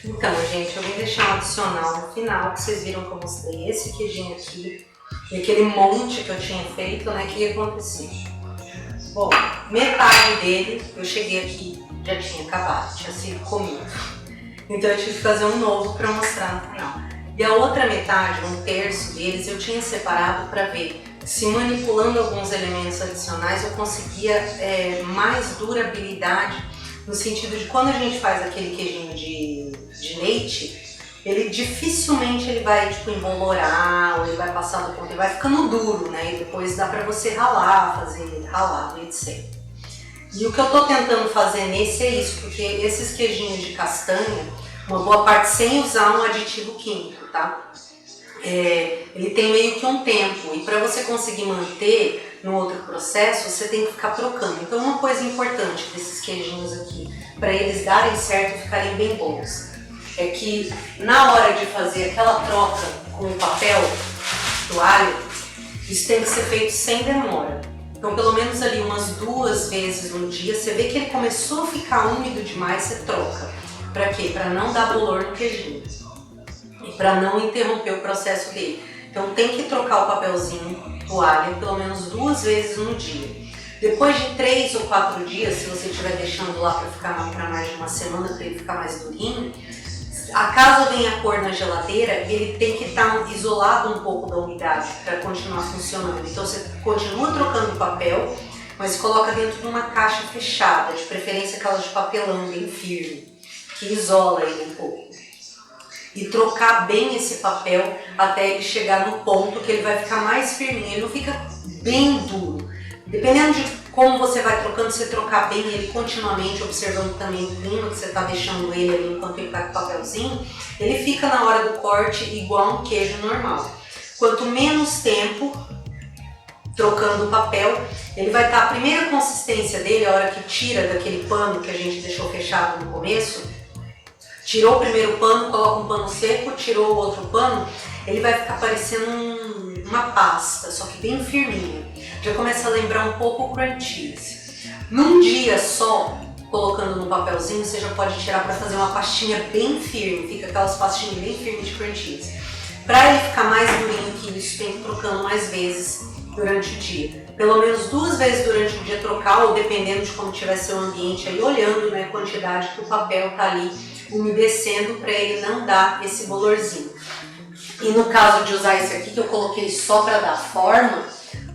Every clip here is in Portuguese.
Então, gente, eu vim deixar um adicional no final, que vocês viram que eu mostrei esse queijinho aqui, e aquele monte que eu tinha feito, né, que ia acontecer. Bom, metade dele, eu cheguei aqui, já tinha acabado, tinha sido comido. Então eu tive que fazer um novo para mostrar no final. E a outra metade, um terço deles, eu tinha separado para ver se manipulando alguns elementos adicionais eu conseguia mais durabilidade, no sentido de quando a gente faz aquele queijinho de leite, ele dificilmente ele vai tipo embolorar, ou ele vai passar do ponto, ele vai ficando duro, né? E depois dá pra você ralar, fazer ralado, etc. E o que eu tô tentando fazer nesse é isso, porque esses queijinhos de castanha, uma boa parte sem usar um aditivo químico, tá? Ele tem meio que um tempo, e para você conseguir manter no outro processo, você tem que ficar trocando. Então uma coisa importante desses queijinhos aqui, para eles darem certo e ficarem bem bons, é que na hora de fazer aquela troca com o papel do alho, isso tem que ser feito sem demora. Então pelo menos ali umas 2 vezes no dia, você vê que ele começou a ficar úmido demais, você troca. Para quê? Para não dar bolor no queijinho e para não interromper o processo dele. Então tem que trocar o papelzinho do alho pelo menos 2 vezes no dia. Depois de 3 ou 4 dias, se você estiver deixando lá para ficar para mais de uma semana, para ele ficar mais durinho, acaso venha cor na geladeira, ele tem que estar isolado um pouco da umidade para continuar funcionando. Então você continua trocando o papel, mas coloca dentro de uma caixa fechada, de preferência aquelas de papelão bem firme, que isola ele um pouco. E trocar bem esse papel até ele chegar no ponto que ele vai ficar mais firminho, ele não fica bem duro. Dependendo de como você vai trocando, você trocar bem ele continuamente, observando também o clima que você está deixando ele ali enquanto ele está com o papelzinho, ele fica na hora do corte igual um queijo normal. Quanto menos tempo trocando o papel, ele vai estar a primeira consistência dele, a hora que tira daquele pano que a gente deixou fechado no começo, tirou o primeiro pano, coloca um pano seco, tirou o outro pano, ele vai ficar parecendo uma pasta, só que bem firminha. Já começa a lembrar um pouco o cream cheese. Num dia só, colocando no papelzinho, você já pode tirar para fazer uma pastinha bem firme, fica aquelas pastinhas bem firmes de cream cheese. Para ele ficar mais durinho que isso, tem que ir trocando mais vezes durante o dia. Pelo menos 2 vezes durante o dia trocar, ou dependendo de como tiver seu ambiente aí, olhando, né, a quantidade que o papel tá ali umedecendo para ele não dar esse bolorzinho. E no caso de usar esse aqui que eu coloquei só para dar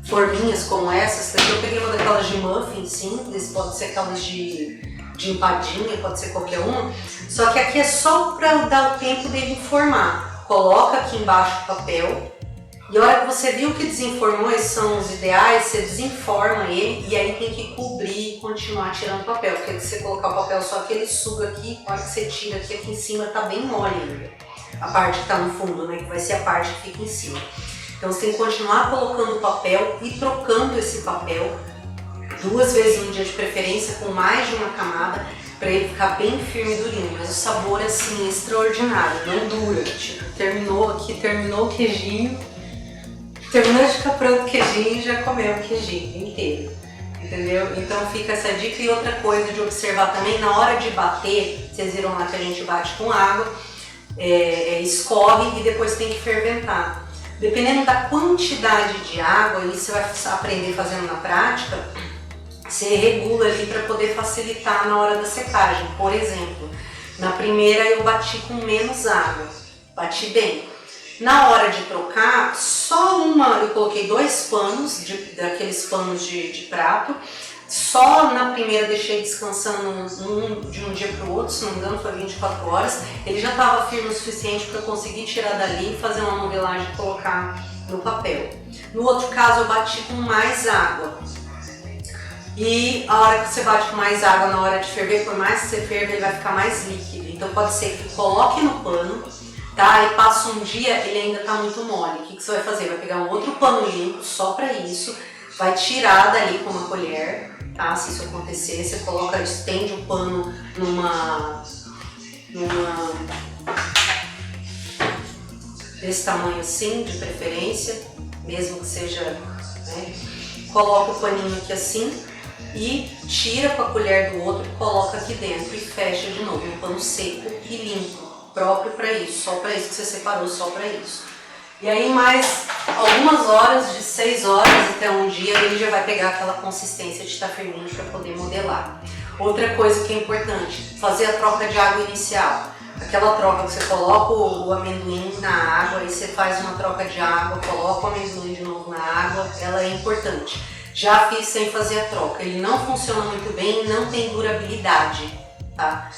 forminhas como essas, eu peguei uma daquelas de muffin simples, pode ser aquelas de empadinha, pode ser qualquer uma, só que aqui é só para dar o tempo dele formar. Coloca aqui embaixo o papel e a hora que você viu que desenformou, esses são os ideais, você desenforma ele e aí tem que cobrir e continuar tirando o papel, porque se você colocar o papel só que ele suga aqui, a hora que você tira aqui em cima tá bem mole ainda. A parte que tá no fundo, né, que vai ser a parte que fica em cima. Então você tem que continuar colocando o papel e trocando esse papel 2 vezes no dia de preferência, com mais de uma camada, para ele ficar bem firme e durinho. Mas o sabor assim é extraordinário, não dura. Tipo, terminou o queijinho, terminou de ficar pronto o queijinho e já comeu o queijinho inteiro. Entendeu? Então fica essa dica. E outra coisa de observar também, na hora de bater, vocês viram lá que a gente bate com água, escorre e depois tem que ferventar. Dependendo da quantidade de água, e você vai aprender fazendo na prática, você regula ali para poder facilitar na hora da secagem. Por exemplo, na primeira eu bati com menos água, bati bem. Na hora de trocar, eu coloquei 2 panos, daqueles panos de prato, só na primeira deixei descansando de um dia para o outro, se não me engano foi 24 horas, ele já estava firme o suficiente para eu conseguir tirar dali, fazer uma modelagem e colocar no papel. No outro caso eu bati com mais água, e a hora que você bate com mais água na hora de ferver, por mais que você ferva, ele vai ficar mais líquido, então pode ser que coloque no pano, tá? E passa um dia, ele ainda está muito mole. O que você vai fazer? Vai pegar um outro pano limpo só para isso, vai tirar dali com uma colher, tá? Se isso acontecer, você estende o pano desse tamanho assim, de preferência, mesmo que seja, né? Coloca o paninho aqui assim e tira com a colher do outro, coloca aqui dentro e fecha de novo, um pano seco e limpo. próprio para isso, só para isso que você separou, só para isso. E aí mais algumas horas, de 6 horas até um dia, ele já vai pegar aquela consistência de estar firminho para poder modelar. Outra coisa que é importante, fazer a troca de água inicial. Aquela troca que você coloca o amendoim na água e você faz uma troca de água, coloca o amendoim de novo na água, ela é importante. Já fiz sem fazer a troca, ele não funciona muito bem e não tem durabilidade. Tá?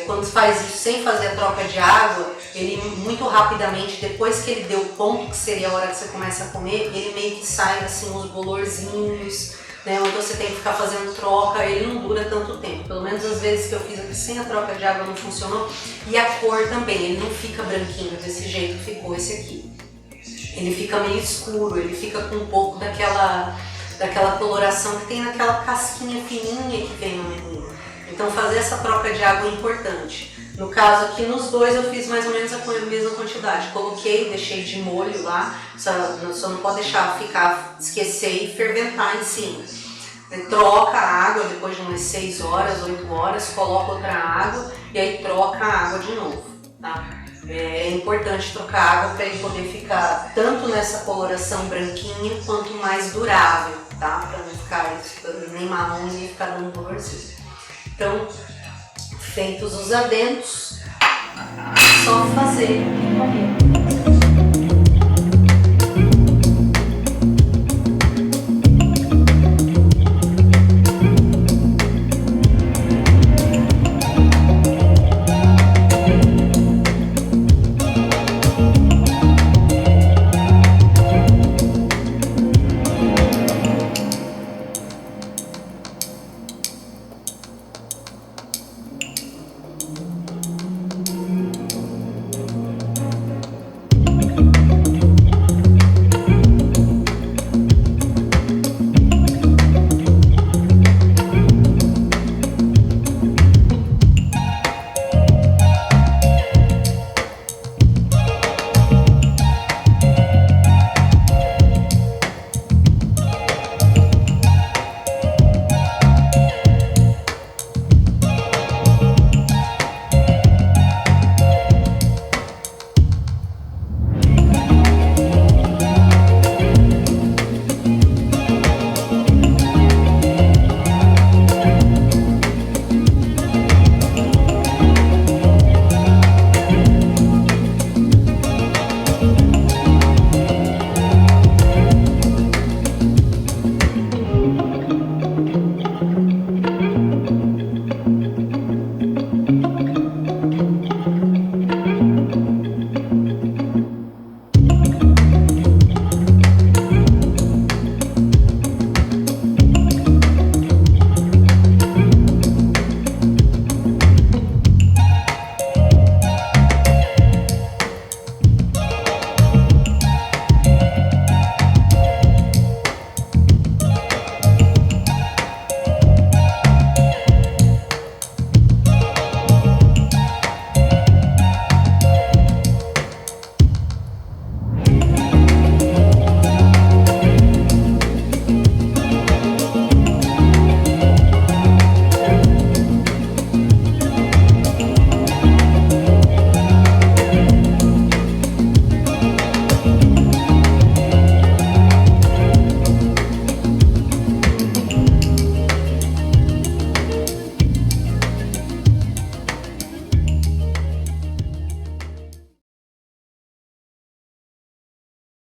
Quando faz isso sem fazer a troca de água, ele muito rapidamente, depois que ele deu o ponto, que seria a hora que você começa a comer, ele meio que sai assim os bolorzinhos, né? Então você tem que ficar fazendo troca, ele não dura tanto tempo. Pelo menos as vezes que eu fiz aqui sem a troca de água não funcionou. E a cor também, ele não fica branquinho desse jeito que ficou esse aqui. Ele fica meio escuro, ele fica com um pouco daquela coloração que tem naquela casquinha fininha que vem no amendoim. Então fazer essa troca de água é importante. No caso aqui nos dois eu fiz mais ou menos a mesma quantidade. Coloquei, deixei de molho lá, só não pode deixar esquecer e ferventar em cima. Troca a água depois de umas 6 horas, 8 horas, coloca outra água e aí troca a água de novo. Tá? É importante trocar a água para ele poder ficar tanto nessa coloração branquinha quanto mais durável, tá? Para não ficar nem marrom nem ficar dando colorzinho. Então, feitos os adendos, só fazer e comer.